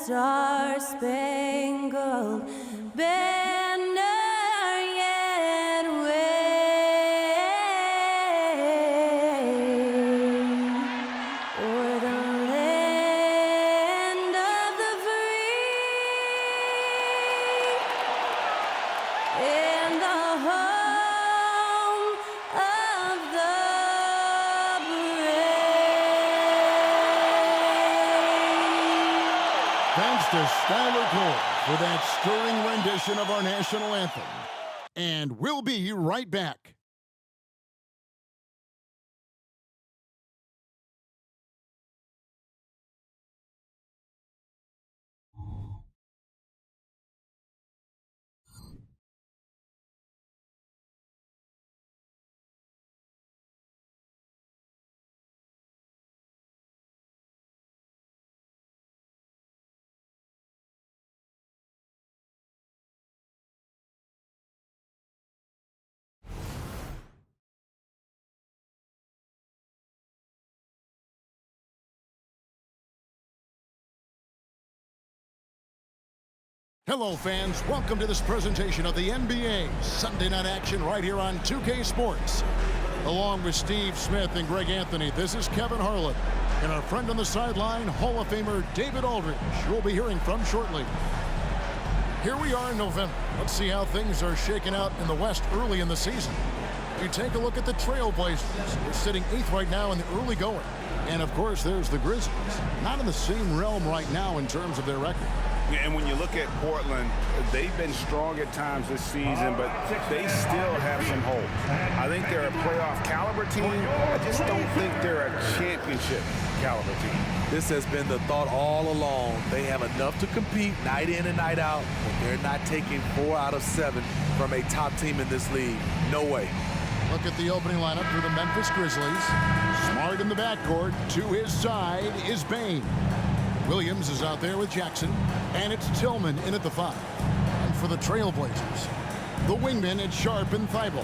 star-spangled banner yet wave o'er the land of the free and the home of the brave. Thanks to Skylar Cole for that stirring rendition of our national anthem. And we'll be right back. Hello, fans. Welcome to this presentation of the NBA Sunday Night Action right here on 2K Sports. Along with Steve Smith and Greg Anthony, this is Kevin Harlan. And our friend on the sideline, Hall of Famer David Aldridge, we'll be hearing from shortly. Here we are in November. Let's see how things are shaking out in the West early in the season. You take a look at the Trailblazers. They're sitting 8th right now in the early going. And, of course, there's the Grizzlies. Not in the same realm right now in terms of their record. Yeah, and when you look at Portland, they've been strong at times this season, but they still have some holes. I think they're a playoff caliber team. I just don't think they're a championship caliber team. This has been the thought all along. They have enough to compete night in and night out, but they're not taking 4 out of 7 from a top team in this league. No way. Look at the opening lineup for the Memphis Grizzlies. Smart in the backcourt. To his side is Bane. Williams is out there with Jackson, and it's Tillman in at the 5. And for the Trailblazers, the wingmen, it's Sharp and Thibault.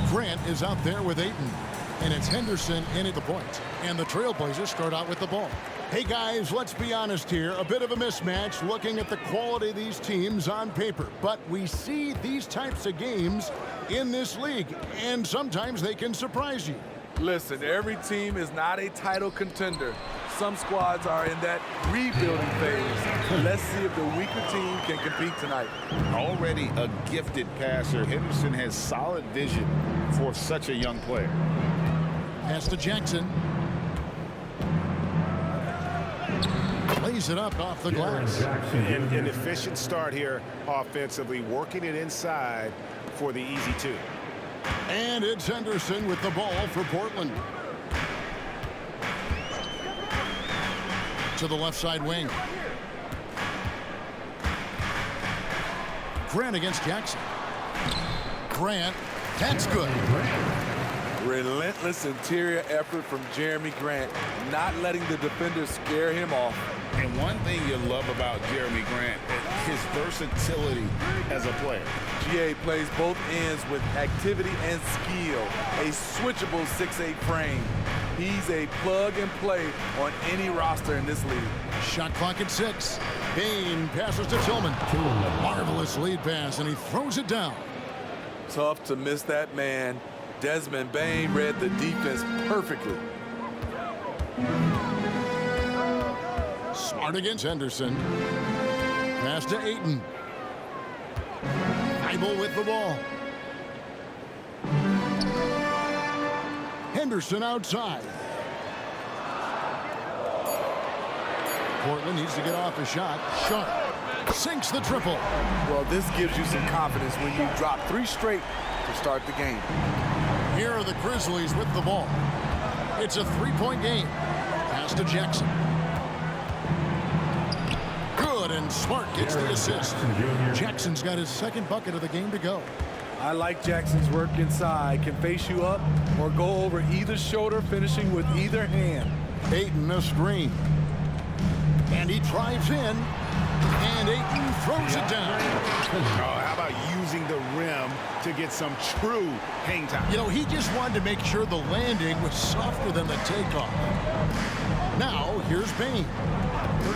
Grant is out there with Ayton, and it's Henderson in at the point. And the Trailblazers start out with the ball. Hey guys, let's be honest here. A bit of a mismatch looking at the quality of these teams on paper. But we see these types of games in this league, and sometimes they can surprise you. Listen, every team is not a title contender. Some squads are in that rebuilding phase. Let's see if the weaker team can compete tonight. Already a gifted passer, Henderson has solid vision for such a young player. Pass to Jackson. Lays it up off the glass. An efficient start here offensively, working it inside for the easy 2. And it's Henderson with the ball for Portland. To the left side wing. Grant against Jackson. Grant, that's good. Relentless interior effort from Jeremy Grant, not letting the defenders scare him off. And one thing you love about Jeremy Grant, his versatility as a player. GA plays both ends with activity and skill. A switchable 6'8" frame. He's a plug-and-play on any roster in this league. Shot clock at 6. Bane passes to Tillman. Marvelous lead pass, and he throws it down. Tough to miss that man. Desmond Bane read the defense perfectly. Smart against Henderson. Pass to Ayton. Thibault with the ball. Henderson outside. Portland needs to get off a shot. Sharp sinks the triple. Well, this gives you some confidence when you drop 3 straight to start the game. Here are the Grizzlies with the ball. It's a 3-point game. Pass to Jackson. Good, and Smart gets the assist. Jackson's got his 2nd bucket of the game to go. I like Jackson's work inside. Can face you up or go over either shoulder, finishing with either hand. Ayton a screen. And he drives in. And Ayton throws it down. How about using the rim to get some true hang time? You know, he just wanted to make sure the landing was softer than the takeoff. Now, here's Bane.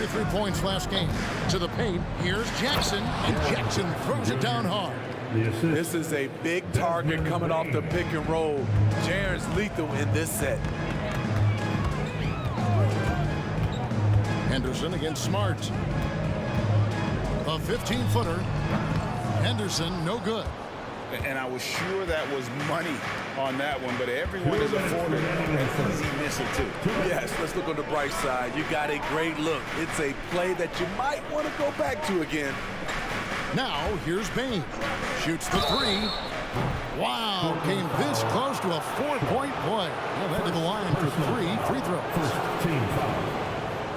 33 points last game. To the paint, here's Jackson, and Jackson throws it down hard. This is a big target coming off the pick and roll. Jaren's lethal in this set. Henderson against Smart. A 15-footer. Henderson, no good. And I was sure that was money on that one, but everyone is afforded an easy miss or two. Yes, let's look on the bright side. You got a great look. It's a play that you might want to go back to again. Now, here's Bain. Shoots the three. Wow, came this close to a 4-point play. He'll head to the line for 3 free throws.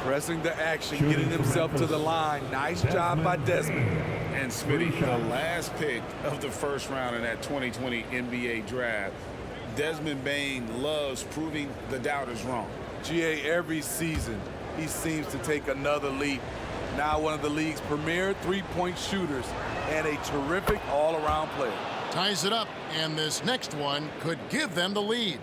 Pressing the action, getting himself to the line. Nice job by Desmond. And Smitty, the last pick of the first round in that 2020 NBA draft, Desmond Bain loves proving the doubters wrong. GA, every season, he seems to take another leap. Now one of the league's premier three-point shooters and a terrific all-around player. Ties it up, and this next one could give them the lead.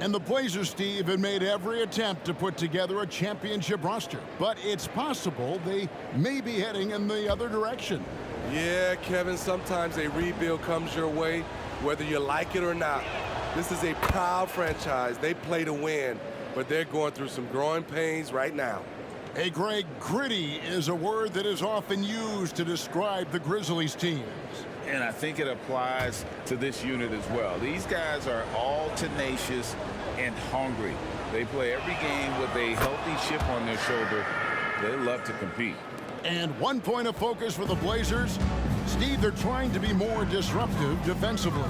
And the Blazers, Steve, have made every attempt to put together a championship roster. But it's possible they may be heading in the other direction. Yeah, Kevin, sometimes a rebuild comes your way, whether you like it or not. This is a proud franchise. They play to win, but they're going through some growing pains right now. Hey, Greg, gritty is a word that is often used to describe the Grizzlies teams. And I think it applies to this unit as well. These guys are all tenacious and hungry. They play every game with a healthy chip on their shoulder. They love to compete. And one point of focus for the Blazers, Steve, they're trying to be more disruptive defensively.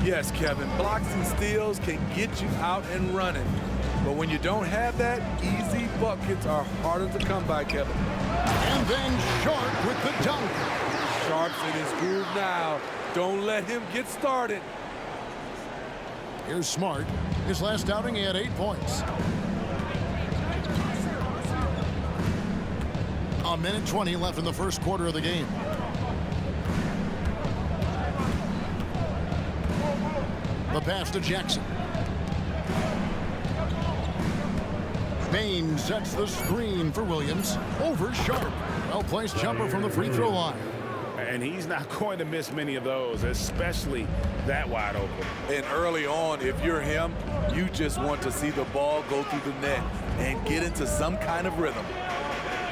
Yes, Kevin, blocks and steals can get you out and running. But when you don't have that, easy buckets are harder to come by, Kevin. And then Sharp with the dunk. Sharp's in his groove now. Don't let him get started. Here's Smart. His last outing, he had 8 points. A minute 20 left in the first quarter of the game. The pass to Jackson. Bain sets the screen for Williams. Over Sharp. Well-placed jumper from the free throw line. And he's not going to miss many of those, especially that wide open. And early on, if you're him, you just want to see the ball go through the net and get into some kind of rhythm.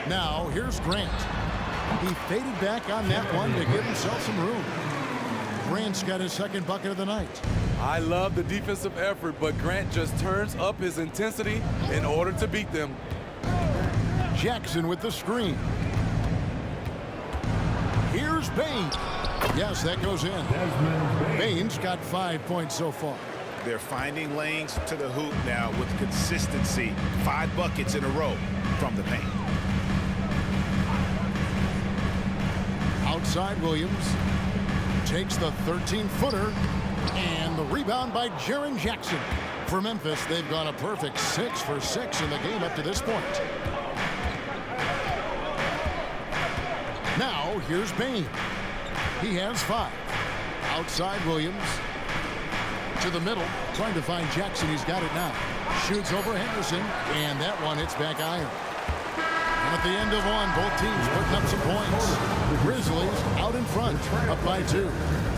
Now, here's Grant. He faded back on that one to give himself some room. Grant's got his second bucket of the night. I love the defensive effort, but Grant just turns up his intensity in order to beat them. Jackson with the screen. Here's Bain. Yes, that goes in. Bain's got 5 points so far. They're finding lanes to the hoop now with consistency. 5 buckets in a row from the paint. Outside Williams. Takes the 13-footer. And the rebound by Jaren Jackson. For Memphis, they've gone a perfect 6 for 6 in the game up to this point. Now, here's Bain. He has 5. Outside Williams. To the middle. Trying to find Jackson. He's got it now. Shoots over Henderson. And that one hits back iron. And at the end of one, both teams putting up some points. The Grizzlies out in front, up by 2.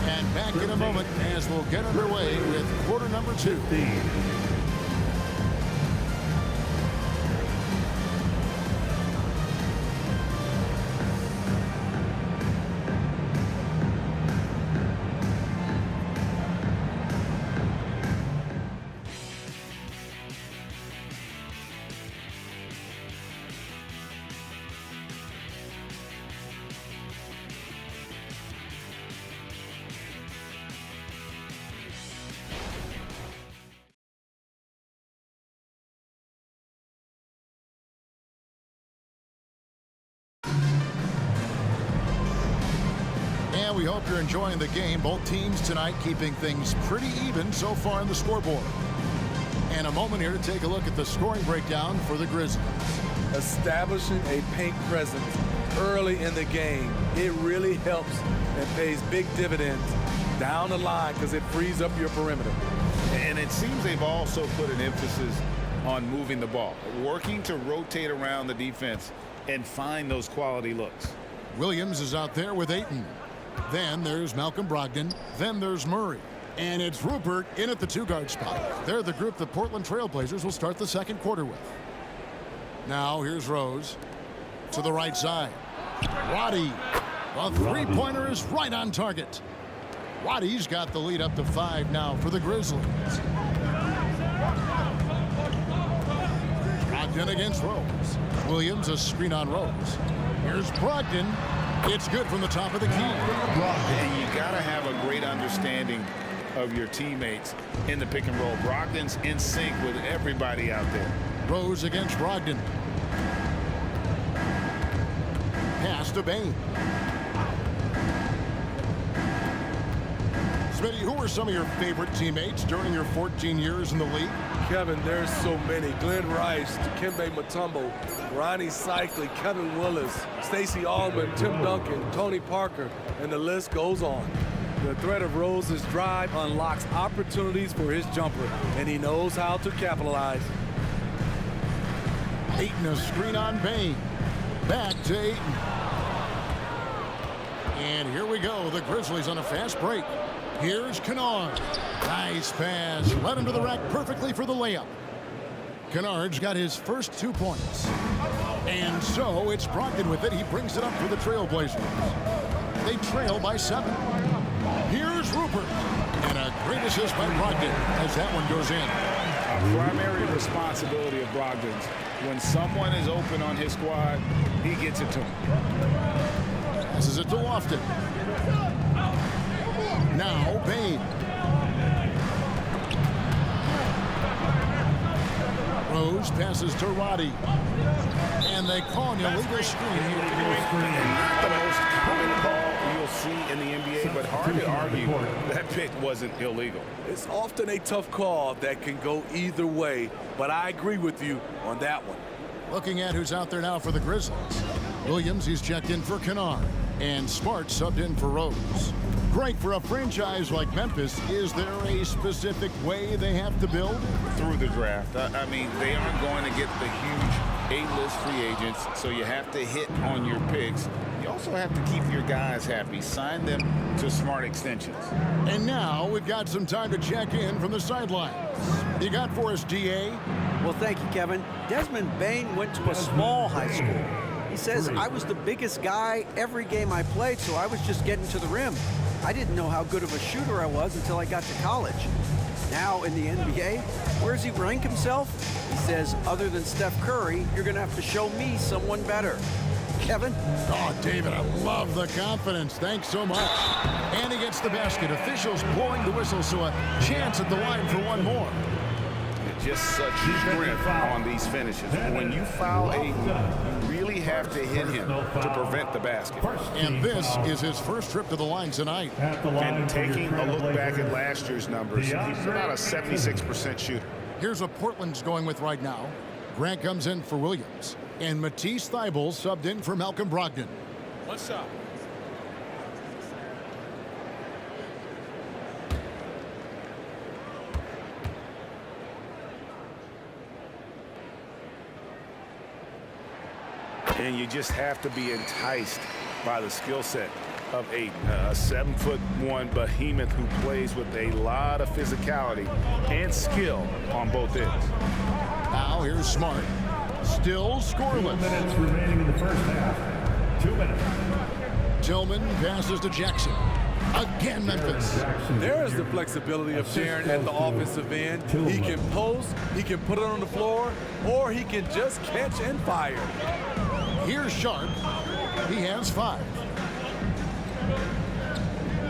And back in a moment as we'll get underway with quarter number 2. We hope you're enjoying the game. Both teams tonight keeping things pretty even so far on the scoreboard. And a moment here to take a look at the scoring breakdown for the Grizzlies. Establishing a paint presence early in the game, it really helps and pays big dividends down the line because it frees up your perimeter. And it seems they've also put an emphasis on moving the ball, working to rotate around the defense and find those quality looks. Williams is out there with Ayton. Then there's Malcolm Brogdon. Then there's Murray. And it's Rupert in at the two-guard spot. They're the group the Portland Trailblazers will start the second quarter with. Now here's Rose to the right side. Waddy. A three-pointer is right on target. Waddy's got the lead up to 5 now for the Grizzlies. Brogdon against Rose. Williams a screen on Rose. Here's Brogdon. It's good from the top of the key. And you got to have a great understanding of your teammates in the pick and roll. Brogdon's in sync with everybody out there. Rose against Brogdon. Pass to Bane. Smitty, who are some of your favorite teammates during your 14 years in the league? Kevin, there's so many. Glenn Rice, Dikembe Mutombo, Ronnie Cycli, Kevin Willis, Stacey Allman, Tim Duncan, Tony Parker, and the list goes on. The threat of Rose's drive unlocks opportunities for his jumper, and he knows how to capitalize. Ayton a screen on Bane. Back to Ayton. And here we go. The Grizzlies on a fast break. Here's Kennard. Nice pass. Led him to the rack perfectly for the layup. Kennard's got his first 2 points. And so it's Brogdon with it. He brings it up for the Trailblazers. They trail by 7. Here's Rupert. And a great assist by Brogdon as that one goes in. A primary responsibility of Brogdon's. When someone is open on his squad, he gets it to him. Passes it to Lofton. Now Bane. Rose passes to Roddy. And they call an illegal screen here. Not the most common call you'll see in the NBA, but hard to argue that pick wasn't illegal. It's often a tough call that can go either way, but I agree with you on that one. Looking at who's out there now for the Grizzlies. Williams, he's checked in for Kennard. And Smart subbed in for Rose. Great for a franchise like Memphis. Is there a specific way they have to build? Through the draft. I mean, they aren't going to get the huge A-list free agents, so you have to hit on your picks. You also have to keep your guys happy. Sign them to smart extensions. And now we've got some time to check in from the sidelines. You got for us, DA? Well, thank you, Kevin. Desmond Bane went to a small high school. He says, I was the biggest guy every game I played, so I was just getting to the rim. I didn't know how good of a shooter I was until I got to college. Now in the NBA, where does he rank himself? He says, other than Steph Curry, you're going to have to show me someone better. Kevin? Oh, David, I love the confidence. Thanks so much. And he gets the basket. Officials blowing the whistle, so a chance at the line for one more. Just such strength on these finishes. When you foul Ayton, you really have to hit him to prevent the basket. And this is his first trip to the line tonight. And taking a look back at last year's numbers, he's about a 76% shooter. Here's what Portland's going with right now. Grant comes in for Williams. And Matisse Thybulle subbed in for Malcolm Brogdon. What's up? And you just have to be enticed by the skill set of Ayton, a 7'1" behemoth who plays with a lot of physicality and skill on both ends. Now here's Smart. Still scoreless. 2 minutes remaining in the first half. 2 minutes. Tillman passes to Jackson. Again, Memphis. There's the flexibility of Jaren at the offensive end. He can post, he can put it on the floor, or he can just catch and fire. Here's Sharp. He has 5.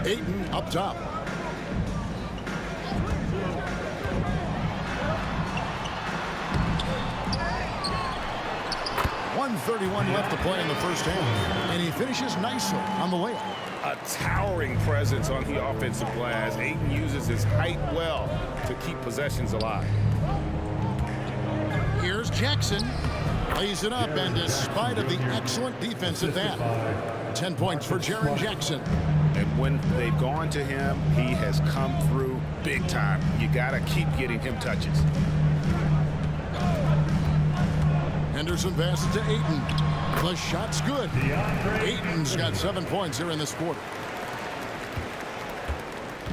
Ayton up top. 1:31 left to play in the first half. And he finishes nicely on the layup. A towering presence on the offensive glass. Ayton uses his height well to keep possessions alive. Here's Jackson. Lays it up, and despite of the excellent defense at that, 10 points for Jaren Jackson. And when they've gone to him, he has come through big time. You got to keep getting him touches. Henderson passes to Ayton. The shot's good. Ayton's got 7 points here in this quarter.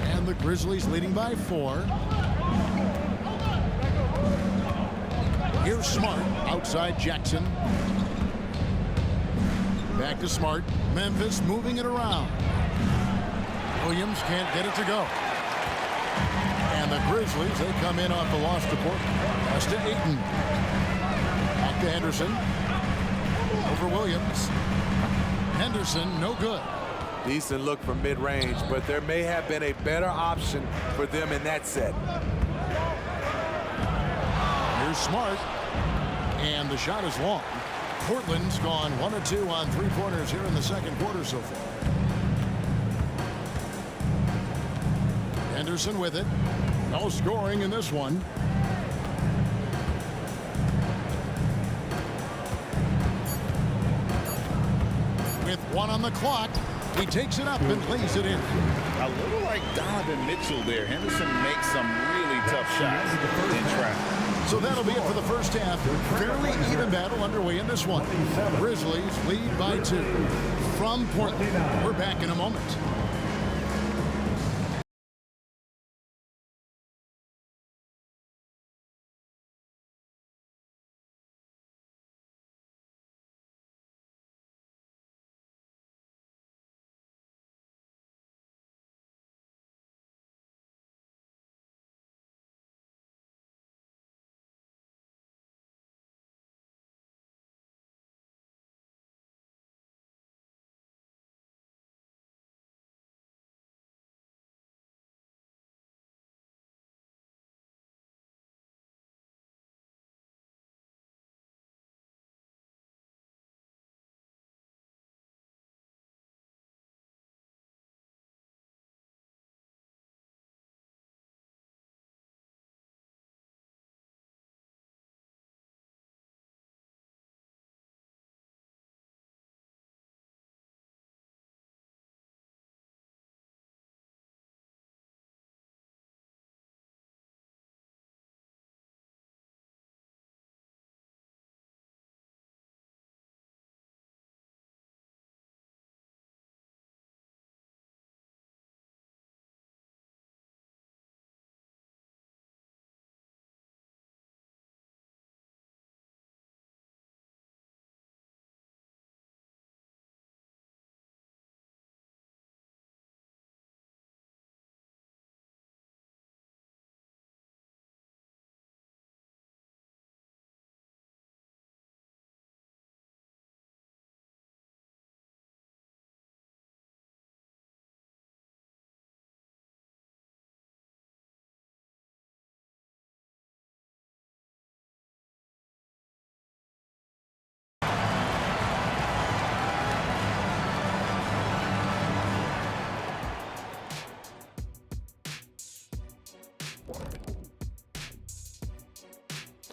And the Grizzlies leading by 4. Here's Smart outside Jackson. Back to Smart. Memphis moving it around. Williams can't get it to go. And the Grizzlies, they come in off the loss to Portland. Pass to Ayton. Back to Henderson. Over Williams. Henderson, no good. Decent look from mid-range, but there may have been a better option for them in that set. Here's Smart. And the shot is long. Portland's gone 1 of 2 on 3-pointers here in the second quarter so far. Henderson with it. No scoring in this one. With 1 on the clock, he takes it up and plays it in. A little like Donovan Mitchell there. Henderson makes some really tough shots in traffic. So that'll be it for the first half. Fairly even battle underway in this one. Grizzlies lead by 2. From Portland, we're back in a moment.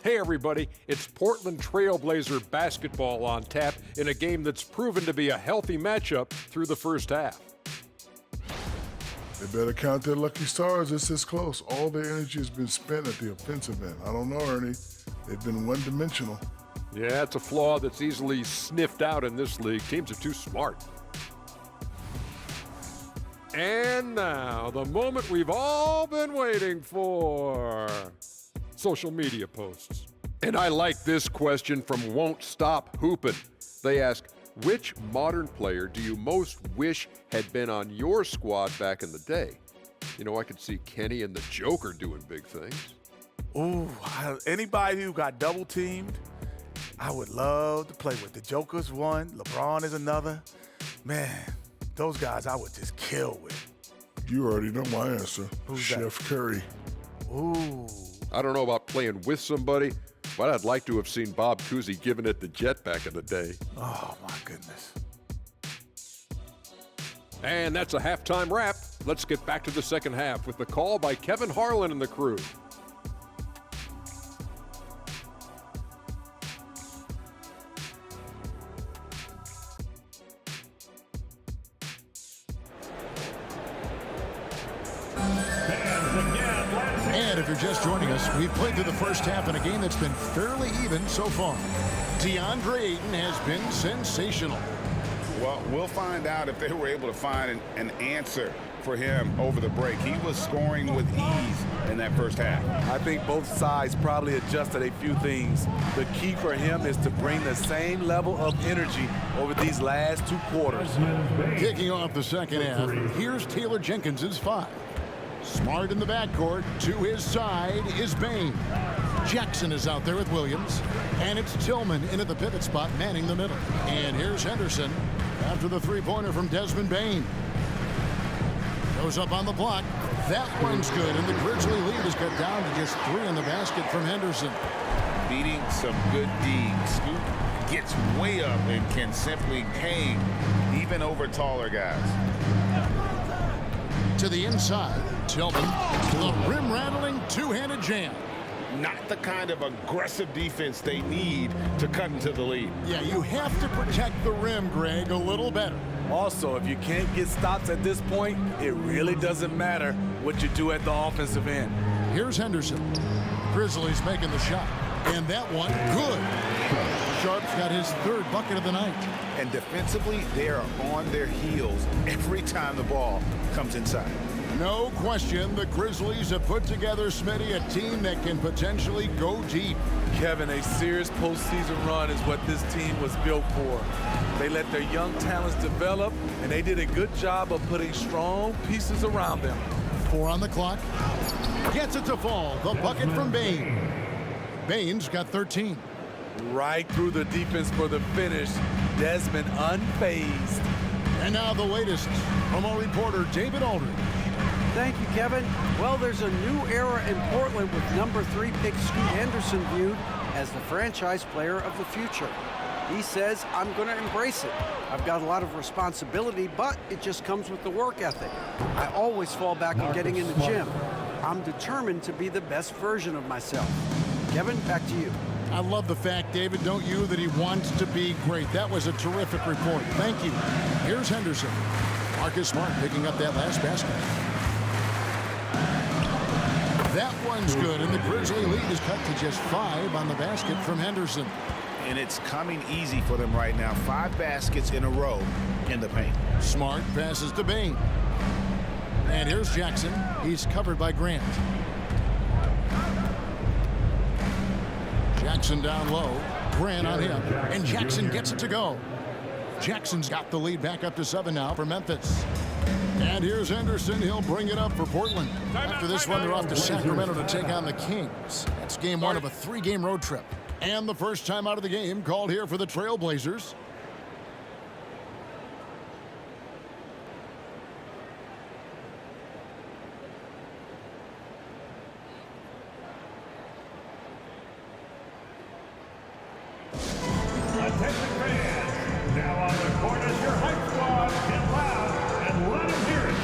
Hey everybody, it's Portland Trailblazer basketball on tap in a game that's proven to be a healthy matchup through the first half. They better count their lucky stars. It's this close. All their energy has been spent at the offensive end. I don't know, Ernie. They've been one-dimensional. Yeah, it's a flaw that's easily sniffed out in this league. Teams are too smart. And now, the moment we've all been waiting for. Social media posts. And I like this question from Won't Stop Hoopin'. They ask, which modern player do you most wish had been on your squad back in the day? You know, I could see Kenny and the Joker doing big things. Ooh, anybody who got double teamed, I would love to play with. The Joker's one, LeBron is another. Man, those guys I would just kill with. You already know my answer. Who's Chef Curry. Ooh. I don't know about playing with somebody, but I'd like to have seen Bob Cousy giving it the jet back in the day. Oh, my goodness. And that's a halftime wrap. Let's get back to the second half with the call by Kevin Harlan and the crew. And if you're just joining us, we've played through the first half in a game that's been fairly even so far. DeAndre Ayton has been sensational. Well, we'll find out if they were able to find an answer for him over the break. He was scoring with ease in that first half. I think both sides probably adjusted a few things. The key for him is to bring the same level of energy over these last 2 quarters. Kicking off the second half, here's Taylor Jenkins's 5. Smart in the backcourt. To his side is Bane. Jackson is out there with Williams. And it's Tillman in at the pivot spot, manning the middle. And here's Henderson after the three-pointer from Desmond Bane. Goes up on the block. That one's good, and the Grizzly lead is cut down to just 3 in the basket from Henderson. Beating some good D. Scoot gets way up and can simply hang even over taller guys. To the inside, Tillman, the rim-rattling two-handed jam. Not the kind of aggressive defense they need to cut into the lead. Yeah, you have to protect the rim, Greg, a little better. Also, if you can't get stops at this point, it really doesn't matter what you do at the offensive end. Here's Henderson. Grizzlies making the shot. And that one, good. Sharp's got his 3rd bucket of the night. And defensively, they are on their heels every time the ball comes inside. No question, the Grizzlies have put together, Smitty, a team that can potentially go deep. Kevin, a serious postseason run is what this team was built for. They let their young talents develop, and they did a good job of putting strong pieces around them. 4 on the clock. Gets it to fall. The bucket from Bane. Bane's got 13. Right through the defense for the finish. Desmond unfazed. And now the latest from our reporter, David Aldridge. Thank you, Kevin. Well, there's a new era in Portland with number 3 pick Scoot Henderson viewed as the franchise player of the future. He says, I'm going to embrace it. I've got a lot of responsibility, but it just comes with the work ethic. I always fall back on getting in the gym. I'm determined to be the best version of myself. Kevin, back to you. I love the fact, David, don't you, that he wants to be great. That was a terrific report. Thank you. Here's Henderson. Marcus Smart picking up that last basket. That one's good, and the Grizzly lead is cut to just 5 on the basket from Henderson. And it's coming easy for them right now. 5 baskets in a row in the paint. Smart passes to Bane. And here's Jackson. He's covered by Grant. Jackson down low. Grant on him. And Jackson gets it to go. Jackson's got the lead back up to 7 now for Memphis. And here's Henderson. He'll bring it up for Portland. After this one, they're off to Sacramento to take on the Kings. That's game 1 of a 3-game road trip. And the first time out of the game called here for the Trailblazers. Attention fans, now on the court is your hype squad. Get loud and let them hear it.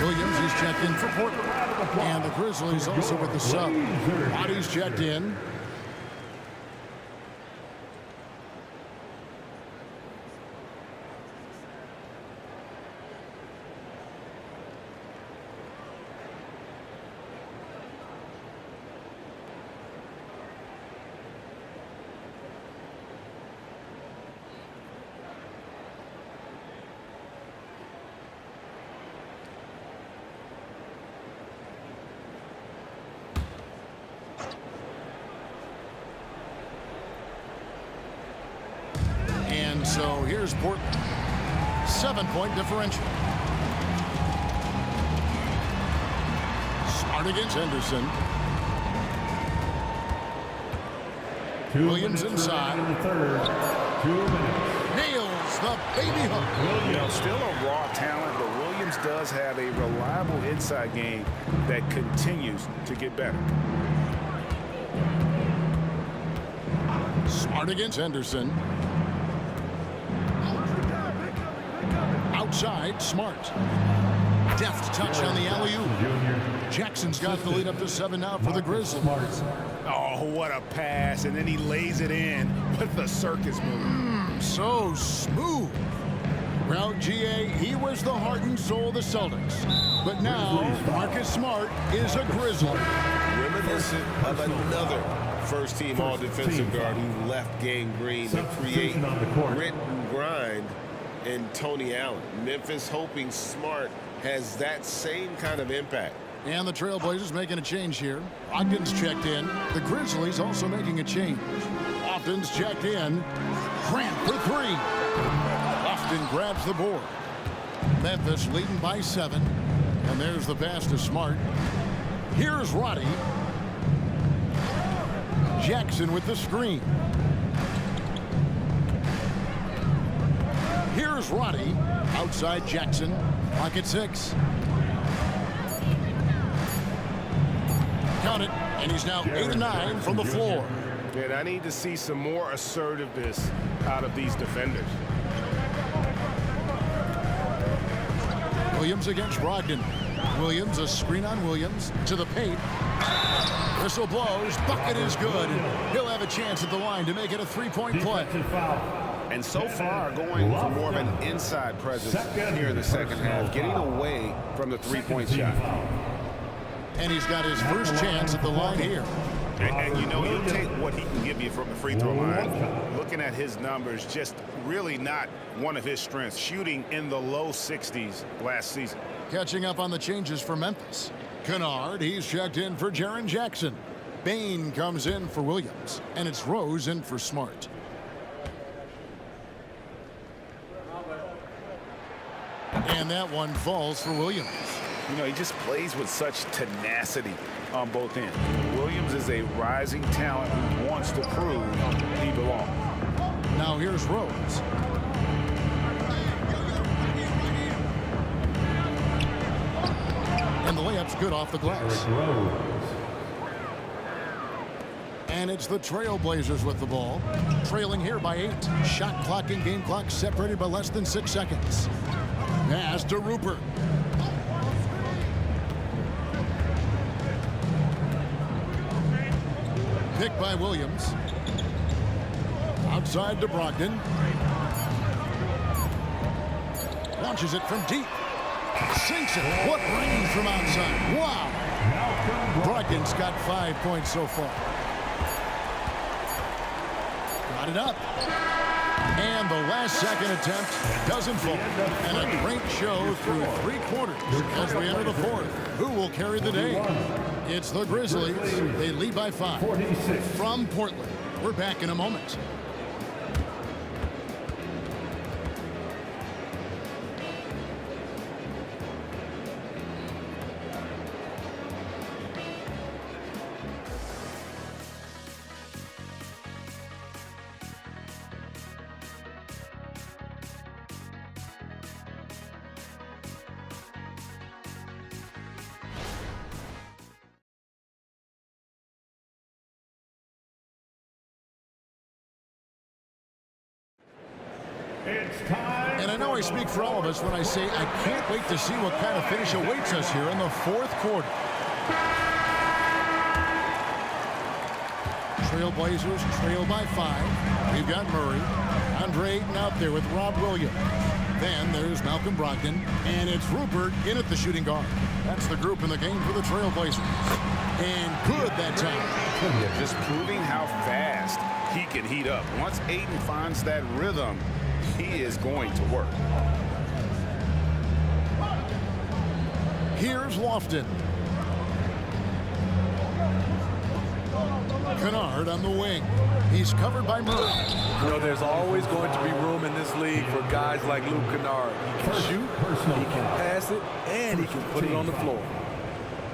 Williams is checked in for Portland. And the Grizzlies also with the sub. Bodies checked in. So here's Portland. 7-point differential. Smart against Henderson. Williams inside. In the third. 2 minutes. Nails the baby hook. You know, still a raw talent, but Williams does have a reliable inside game that continues to get better. Smart against Henderson. Outside, Smart. Deft touch on the alley-oop. Jackson's got the lead up to 7 now for the Grizzlies. Oh, what a pass, and then he lays it in with the circus move. So smooth. Well, GA, he was the heart and soul of the Celtics. But now, Marcus Smart is a Grizzly. Reminiscent of another first-team all-defensive guard who left Gang Green to create grit and grind in Tony Allen. Memphis hoping Smart has that same kind of impact. And the Trailblazers making a change here. Ogden's checked in. The Grizzlies also making a change. Lofton's checked in. Grant for 3. Lofton grabs the board. Memphis leading by 7. And there's the pass to Smart. Here's Roddy. Jackson with the screen. Here's Roddy. Outside Jackson. Clock at 6. Count it, and he's now 8-9 from the floor. And I need to see some more assertiveness out of these defenders. Williams against Brogdon. Williams, a screen on Williams to the paint. Whistle blows, bucket is good. He'll have a chance at the line to make it a 3-point play. And so far, going for more of an inside presence here in the second half, getting away from the 3-point shot. And he's got his first chance at the line here. And you know, he'll take what he can give you from the free throw line. Looking at his numbers, just really not one of his strengths. Shooting in the low 60s last season. Catching up on the changes for Memphis. Kennard, he's checked in for Jaren Jackson. Bain comes in for Williams. And it's Rose in for Smart. And that one falls for Williams. You know, he just plays with such tenacity on both ends. Williams is a rising talent who wants to prove he belongs. Now here's Rose. And the layup's good off the glass. And it's the Trailblazers with the ball. Trailing here by 8. Shot clock and game clock separated by less than 6 seconds. Pass to Rupert. Picked by Williams. Outside to Brogdon. Launches it from deep. Sinks it. What range from outside. Wow. Brogdon's got 5 points so far. Got it up. And the last second attempt doesn't fall. And a great show through 3 quarters as we enter the 4th. Who will carry the day? It's the Grizzlies. They lead by 5. From Portland. We're back in a moment. And I know I speak for all of us when I say I can't wait to see what kind of finish awaits us here in the 4th quarter. Trailblazers trail by 5. We've got Murray. Andre Ayton out there with Rob Williams. Then there's Malcolm Brogdon. And it's Rupert in at the shooting guard. That's the group in the game for the Trailblazers. And good that time. Just proving how fast he can heat up. Once Ayton finds that rhythm, he is going to work. Here's Lofton. Kennard on the wing. He's covered by Murray. You know, there's always going to be room in this league for guys like Luke Kennard. He can shoot, he can pass it, and he can put it on the floor.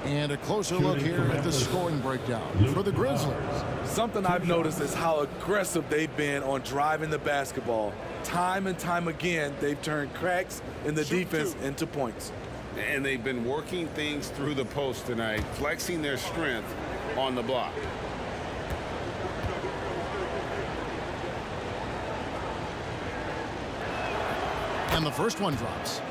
And a closer look here at the scoring breakdown for the Grizzlies. Something I've noticed is how aggressive they've been on driving the basketball. Time and time again, they've turned cracks in the defense into points. And they've been working things through the post tonight, flexing their strength on the block. And the first one drops.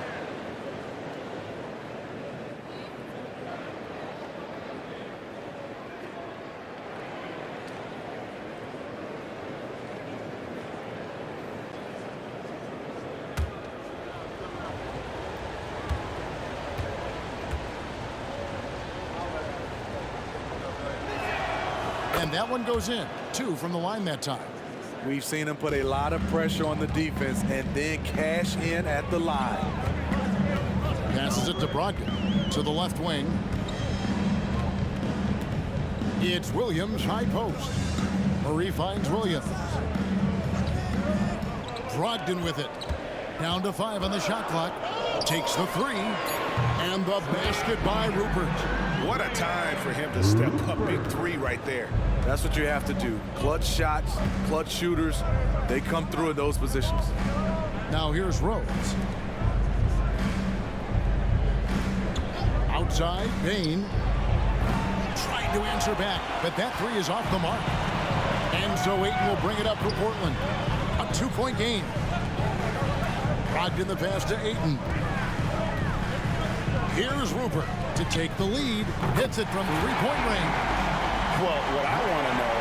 And that one goes in. 2 from the line that time. We've seen him put a lot of pressure on the defense and then cash in at the line. Passes it to Brogdon to the left wing. It's Williams, high post. Murray finds Williams. Brogdon with it. Down to 5 on the shot clock. Takes the 3. And the basket by Rupert. What a time for him to step up. Big 3 right there. That's what you have to do. Clutch shots, clutch shooters, they come through in those positions. Now here's Rose. Outside, Bain. Tried to answer back, but that 3 is off the mark. And so Ayton will bring it up for Portland. A 2-point game. Brogdon the pass to Ayton. Here's Rupert to take the lead. Hits it from 3-point range. Well, what I want to know,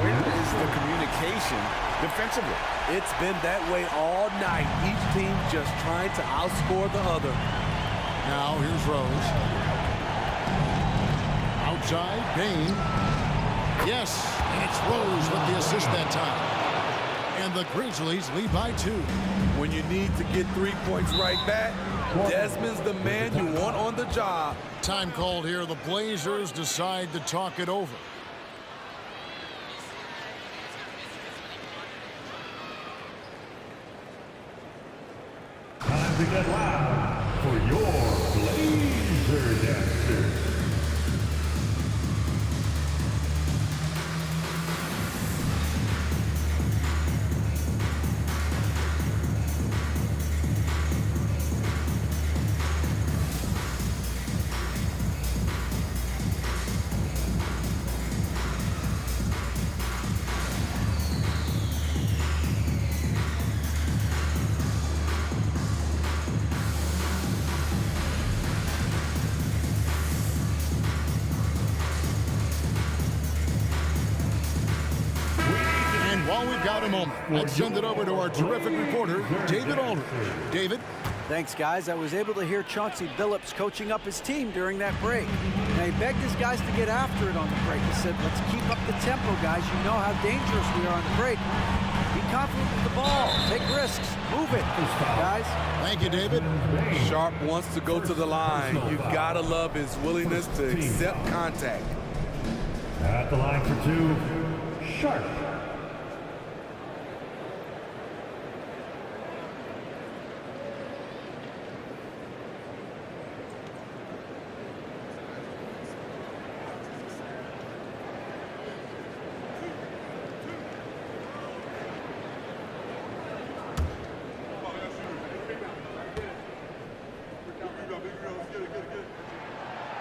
where is the communication defensively? It's been that way all night. Each team just trying to outscore the other. Now here's Rose. Outside, Bain. Yes, and it's Rose with the assist that time. And the Grizzlies lead by 2. When you need to get 3 points right back, Desmond's the man you want on the job. Time called here. The Blazers decide to talk it over. Time to get loud for your Blazer Dancers. While we've got a moment, let's send it over to our terrific reporter, David Aldridge. David? Thanks, guys. I was able to hear Chauncey Billups coaching up his team during that break. Now, he begged his guys to get after it on the break. He said, let's keep up the tempo, guys. You know how dangerous we are on the break. Be confident with the ball. Take risks. Move it, guys. Thank you, David. Sharp wants to go to the line. You've got to love his willingness to accept contact. At the line for 2, Sharp.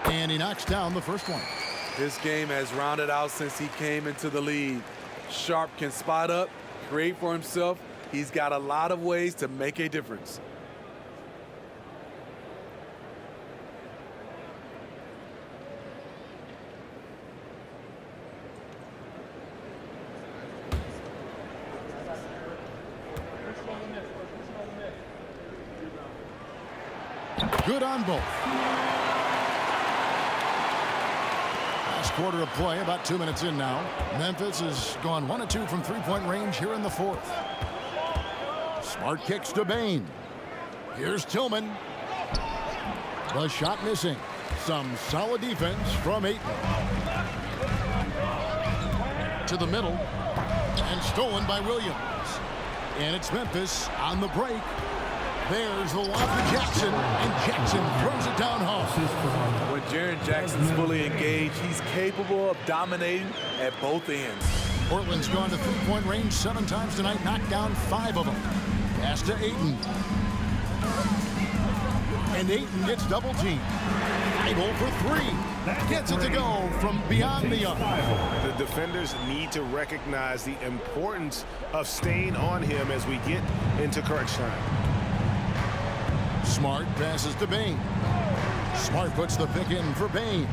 And he knocks down the first one. This game has rounded out since he came into the league. Sharp can spot up, create for himself. He's got a lot of ways to make a difference. Good on both. Last quarter of play, about 2 minutes in now. Memphis has gone 1 of 2 from 3-point range here in the 4th. Smart kicks to Bain. Here's Tillman. The shot missing. Some solid defense from Ayton. to the middle. And stolen by Williams. And it's Memphis on the break. There's the lob to Jackson, and Jackson throws it down home. When Jaren Jackson's fully engaged, he's capable of dominating at both ends. Portland's gone to three-point range 7 times tonight, knocked down 5 of them. Pass to Ayton. And Ayton gets double-teamed. Idle for 3. Gets it to go from beyond the arc. The defenders need to recognize the importance of staying on him as we get into crunch time. Smart passes to Bane. Smart puts the pick in for Bane.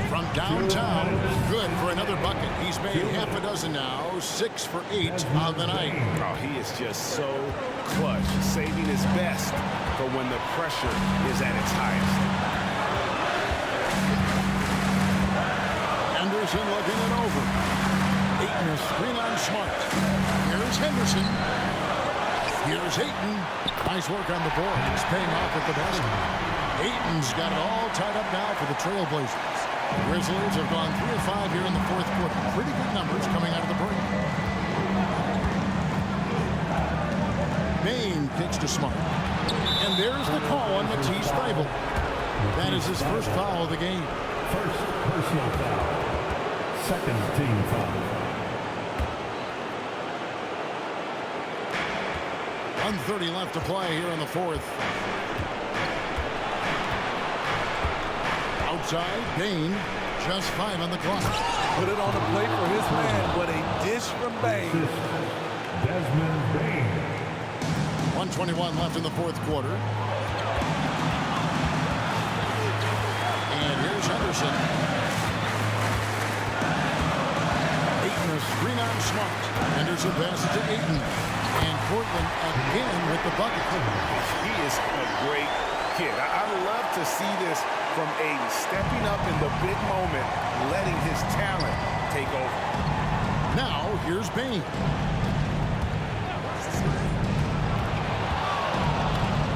From downtown, good for another bucket. He's made half a dozen now, 6 for 8 on the night. Oh, he is just so clutch, saving his best for when the pressure is at its highest. Henderson looking it over. Ayton a screen on Smart. Here's Henderson. Here's Ayton. Nice work on the board. It's paying off at the basket. Ayton's got it all tied up now for the Trailblazers. The Grizzlies have gone 3 of 5 here in the 4th quarter. Pretty good numbers coming out of the break. Bane kicks to Smart. And there's the call on Matisse Thybulle. That is his first foul of the game. First personal foul. Second team foul. 1:30 left to play here in the 4th. Outside, Bane, just 5 on the clock. Put it on the plate for his man. What a dish from Bane. Desmond Bane. 1:21 left in the 4th quarter. And here's Henderson. Ayton a screen on Smart. Henderson passes to Ayton. And Portland again with the bucket. He is a great kid. I love to see this from Ayton, stepping up in the big moment, letting his talent take over. Now, here's Bane.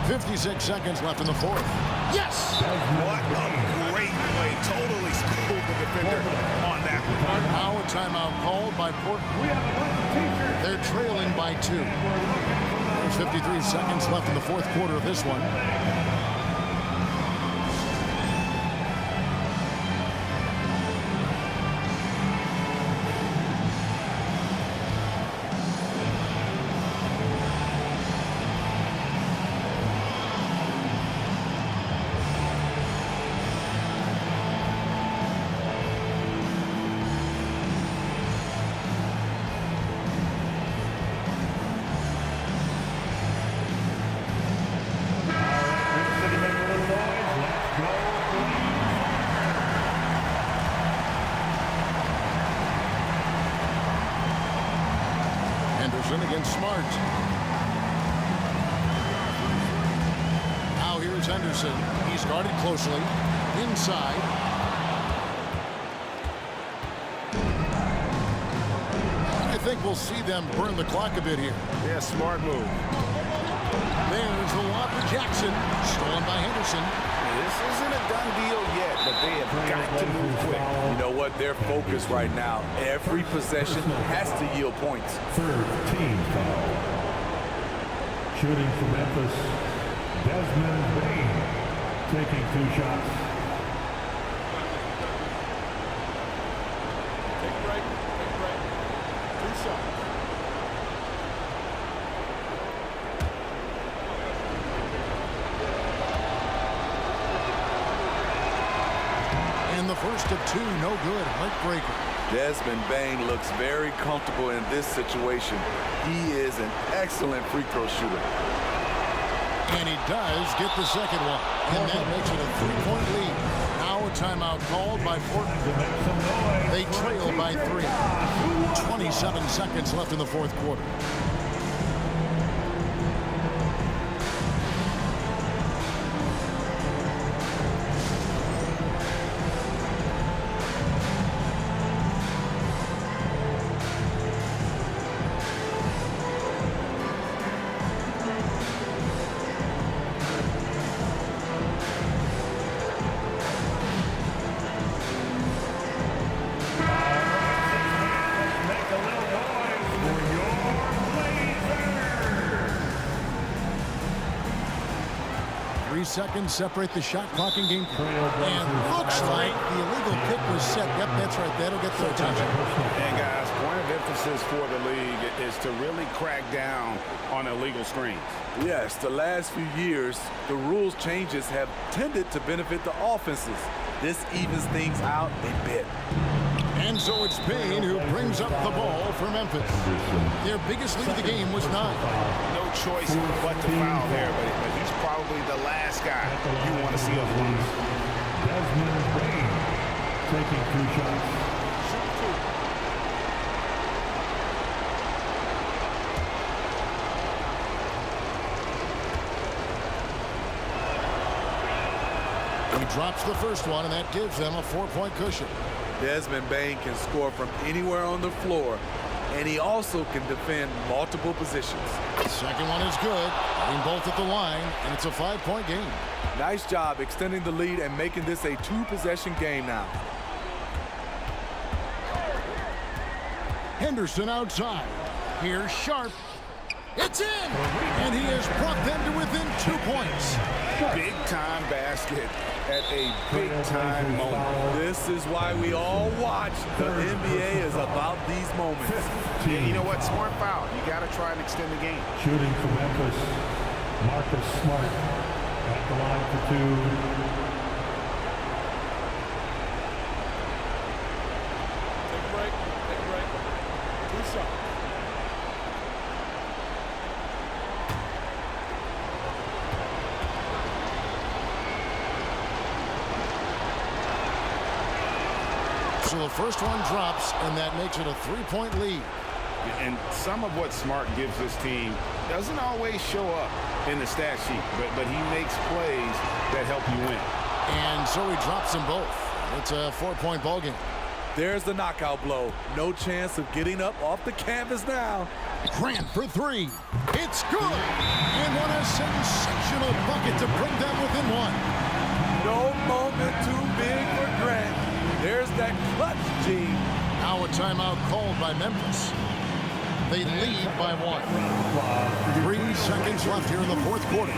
56 seconds left in the 4th. Yes! What a great play. Totally schooled the defender on that one. Now a timeout called by Portland. They're trailing by 2. There's 53 seconds left in the 4th quarter of this one. Against Smart. Now here's Henderson. He's guarded closely. Inside. I think we'll see them burn the clock a bit here. Yeah, smart move. There's the lob to Jackson. Stolen by Henderson. This isn't a done deal yet, but they have got to move quick. You know what? Their focus right now, every possession has to yield points. Third team foul. Shooting for Memphis, Desmond Bane, taking 2 shots. Take a break. 2 shots. And the first of 2, no good. Heartbreaker. Desmond Bane looks very comfortable in this situation. He is an excellent free throw shooter. And he does get the second one. And that makes it a 3-point lead. Now a timeout called by Portland. They trail by 3. 27 seconds left in the 4th quarter. 30 seconds separate the shot clock and game clock. And looks like the illegal kick was set. Yep, that's right. That'll get their attention. And guys, point of emphasis for the league is to really crack down on illegal screens. Yes, the last few years, the rules changes have tended to benefit the offenses. This evens things out a bit. And so it's Bain who brings up the ball for Memphis. Their biggest lead of the game was 9. No choice but to foul there, but he's probably the last guy you want to see on the line. Desmond Bain taking 2 shots. He drops the first one, and that gives them a 4-point cushion. Desmond Bain can score from anywhere on the floor, and he also can defend multiple positions. The second one is good, getting both at the line, and it's a 5-point game. Nice job extending the lead and making this a 2-possession game now. Henderson outside. Here's Sharp. It's in! And he has brought them to within 2 points. Big-time basket at a big-time moment. This is why we all watch. The NBA is about these moments. Yeah, you know what? Smart foul. You got to try and extend the game. Shooting for Memphis, Marcus Smart at the line for 2. Take a break. Take a break. 2 shots. So the first one drops, and that makes it a 3-point lead. And some of what Smart gives this team doesn't always show up in the stat sheet, but he makes plays that help you win. And so he drops them both. It's a 4-point ball game. There's the knockout blow. No chance of getting up off the canvas now. Grant for 3. It's good. And what a sensational bucket to bring them within 1. No moment too big for Grant. There's that clutch, Gene. Now a timeout called by Memphis. They lead by 1. 3 seconds left here in the 4th quarter.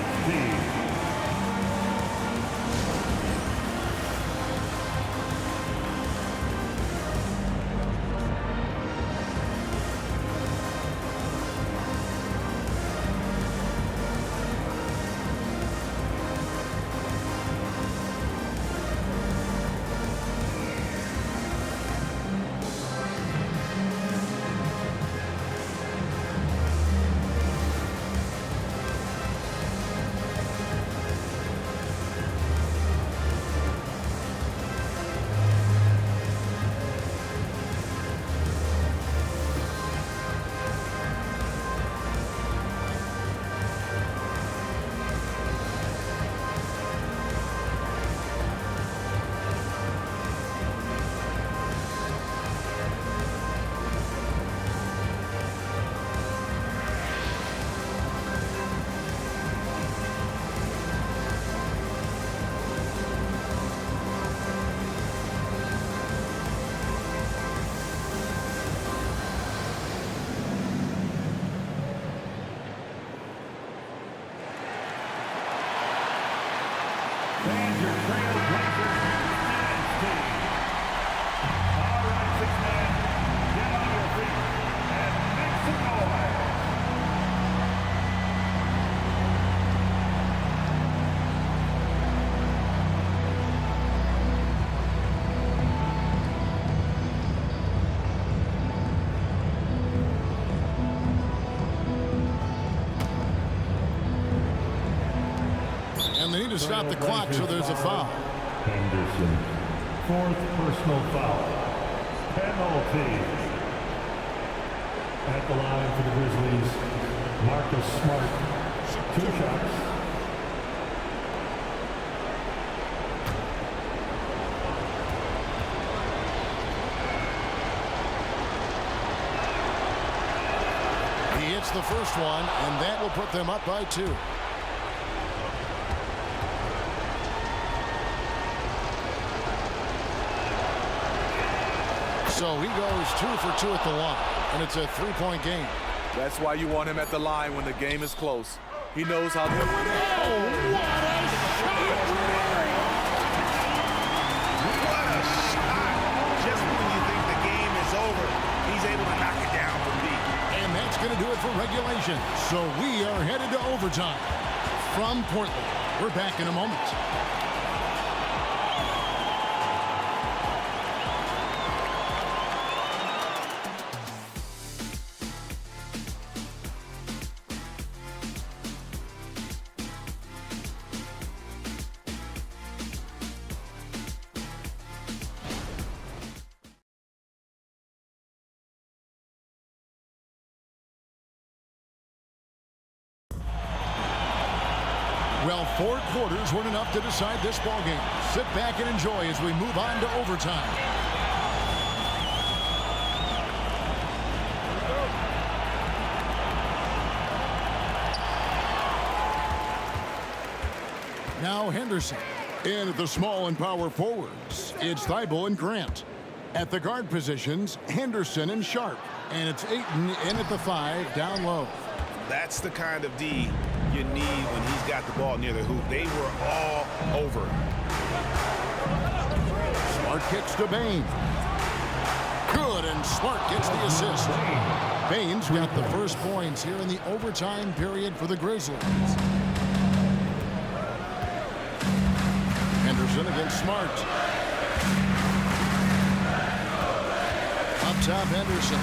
Fans, your Trailblazers fans team. All right, 6 men, get on your feet and make some noise. And they need to stop the clock, so there's a foul. Henderson, 4th personal foul. Penalty. At the line for the Grizzlies, Marcus Smart, 2 shots. He hits the first one, and that will put them up by 2. So he goes 2 for 2 at the line, and it's a 3-point game. That's why you want him at the line when the game is close. He knows how to... Oh, what a score for regulation. So we are headed to overtime. From Portland, we're back in a moment. Well, 4 quarters weren't enough to decide this ballgame. Sit back and enjoy as we move on to overtime. Now Henderson. In at the small and power forwards, it's Thibault and Grant. At the guard positions, Henderson and Sharp. And it's Ayton in at the 5 down low. That's the kind of D you need when he's got the ball near the hoop. They were all over him. Smart kicks to Bane. Good, and Smart gets the assist. Bane's got the first points here in the overtime period for the Grizzlies. Henderson against Smart. Up top, Henderson.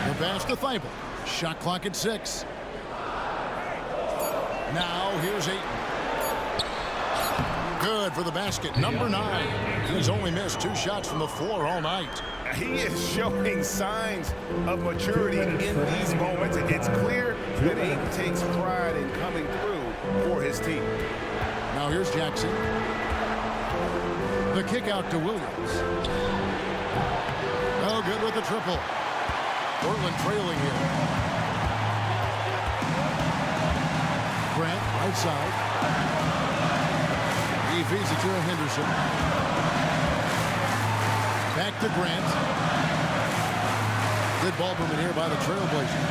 The pass to Thibault. Shot clock at 6. Now here's Ayton. Good for the basket. Number 9. He's only missed 2 shots from the floor all night. He is showing signs of maturity in these moments. It's clear that Ayton takes pride in coming through for his team. Now here's Jackson. The kick out to Williams. Oh, good with the triple. Portland trailing here. Grant, right side. He feeds it to Henderson. Back to Grant. Good ball movement here by the Trailblazers.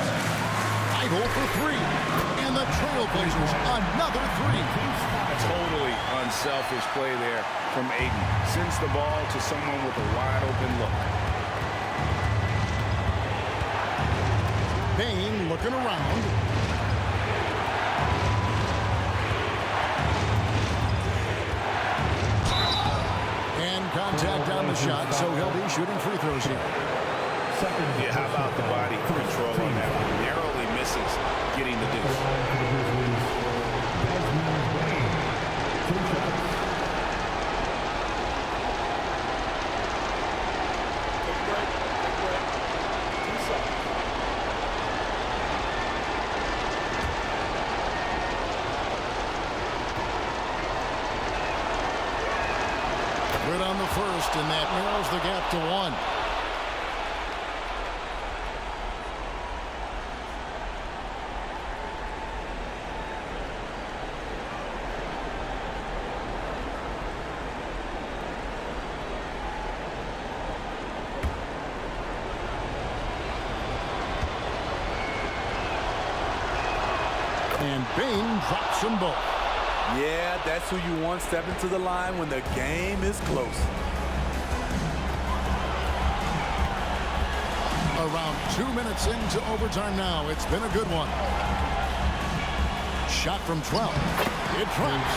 Thibault for 3. And the Trailblazers, another 3. Totally unselfish play there from Ayton. Sends the ball to someone with a wide open look. Bane looking around. And contact on the shot, so he'll be shooting free throws here. Yeah, how about the body control on that one? Narrowly misses getting the deuce. Good on the first, and that narrows the gap to 1. And Bane drops them both. Yeah, that's who you want stepping to the line when the game is close. Around 2 minutes into overtime now. It's been a good one. Shot from 12. It drops.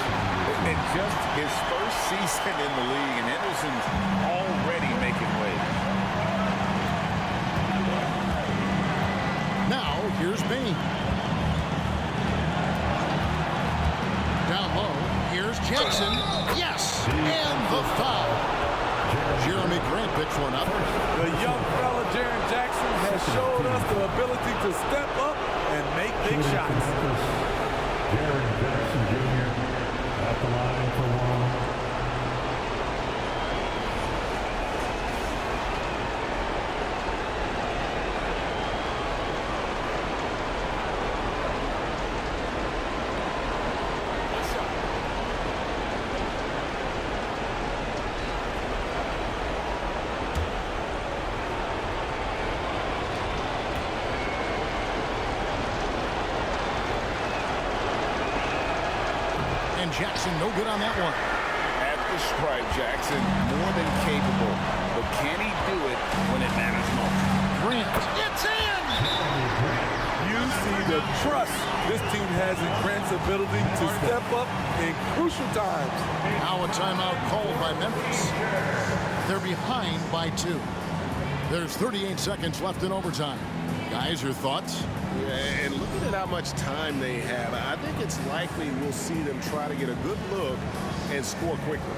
And just his first season in the league, and Henderson's already making waves. Now, here's Bane. Down low, here's Jackson. Yes! And the foul. Jeremy Grant picks one up. The young fella, Jaren Jackson, has showed us the ability to step up and make big shots. Jaren Jackson Jr. at the line for 1. And Jackson no good on that one. At the stripe, Jackson more than capable, but can he do it when it matters most? Grant. It's in! You see the trust this team has in Grant's ability to step up in crucial times. Now a timeout called by Memphis. They're behind by 2. There's 38 seconds left in overtime. Guys, your thoughts? Yeah, and looking at how much time they have, I think it's likely we'll see them try to get a good look and score quickly.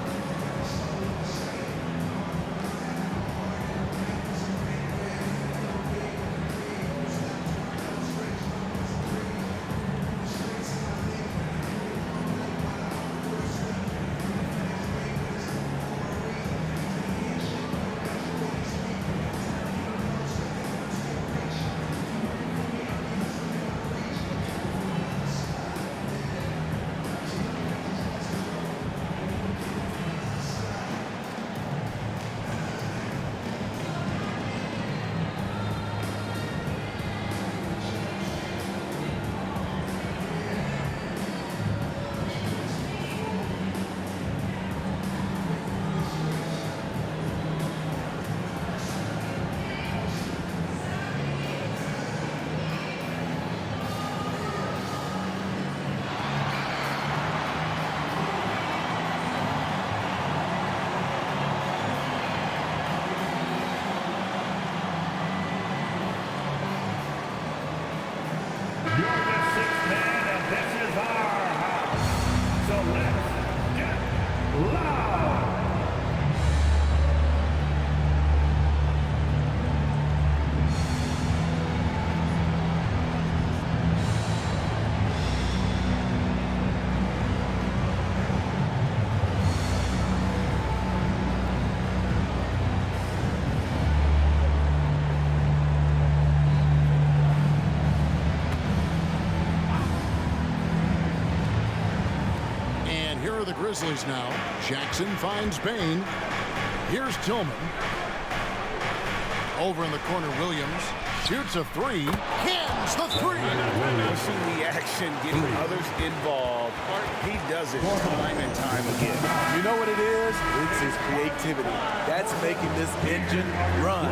You're the sixth man, and this is our house. So let's get loud. The Grizzlies now. Jackson finds Bain. Here's Tillman. Over in the corner, Williams shoots a 3. Hams the 3. Pushing the action, getting others involved. He does it time and time again. You know what it is? It's his creativity. That's making this engine run.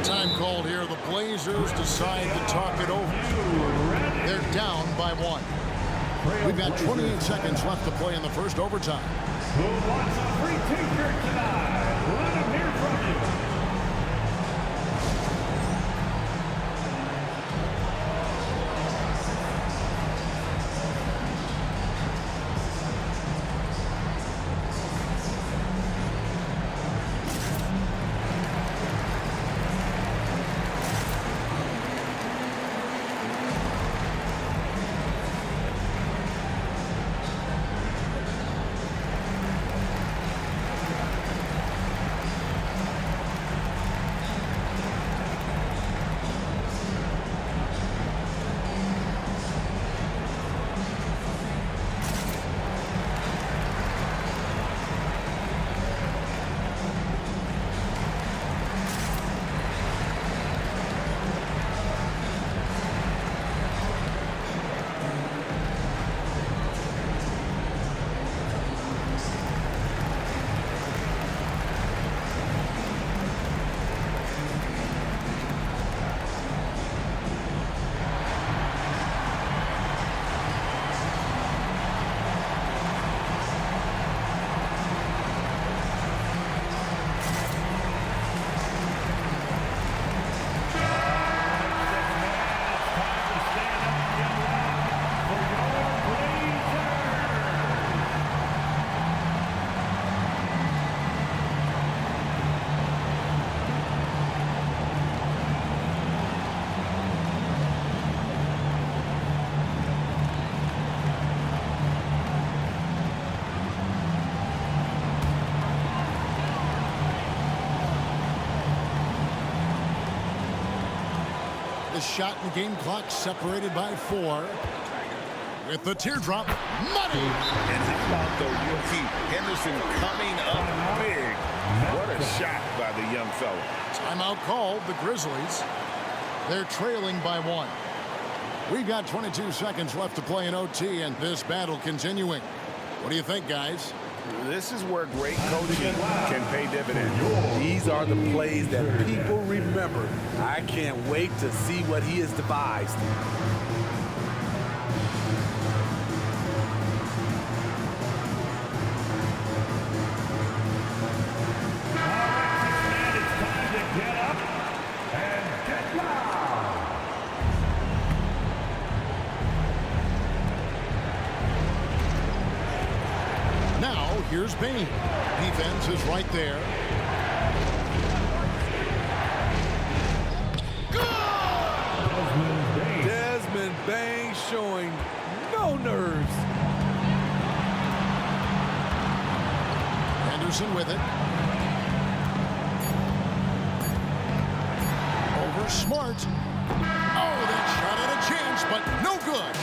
Time called here. The Blazers decide to talk it over. They're down by 1. We've got 28 seconds left to play in the first overtime. Who wants a free t-shirt tonight? Let them hear from you. Shot and game clock separated by 4. With the teardrop, money! And how about the rookie Henderson coming up big? What a shot by the young fella. Timeout called, the Grizzlies. They're trailing by 1. We've got 22 seconds left to play in OT, and this battle continuing. What do you think, guys? This is where great coaching can pay dividends. These are the plays that people remember. I can't wait to see what he has devised. Here's Bain. Defense is right there. Desmond Bain showing no nerves. Henderson with it. Over Smart. Oh, that shot had a chance, but no good.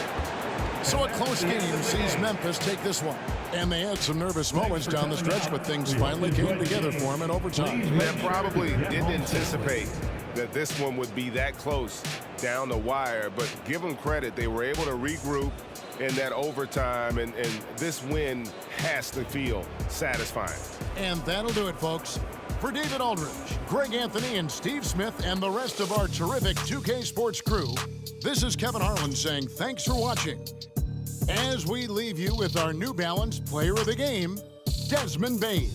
So a close game sees Memphis take this one. And they had some nervous moments down the stretch, but things finally came together for them in overtime. They probably didn't anticipate that this one would be that close down the wire, but give them credit. They were able to regroup in that overtime, and this win has to feel satisfying. And that'll do it, folks. For David Aldridge, Greg Anthony, and Steve Smith, and the rest of our terrific 2K Sports crew, this is Kevin Harlan saying thanks for watching. As we leave you with our New Balance Player of the Game, Desmond Bain.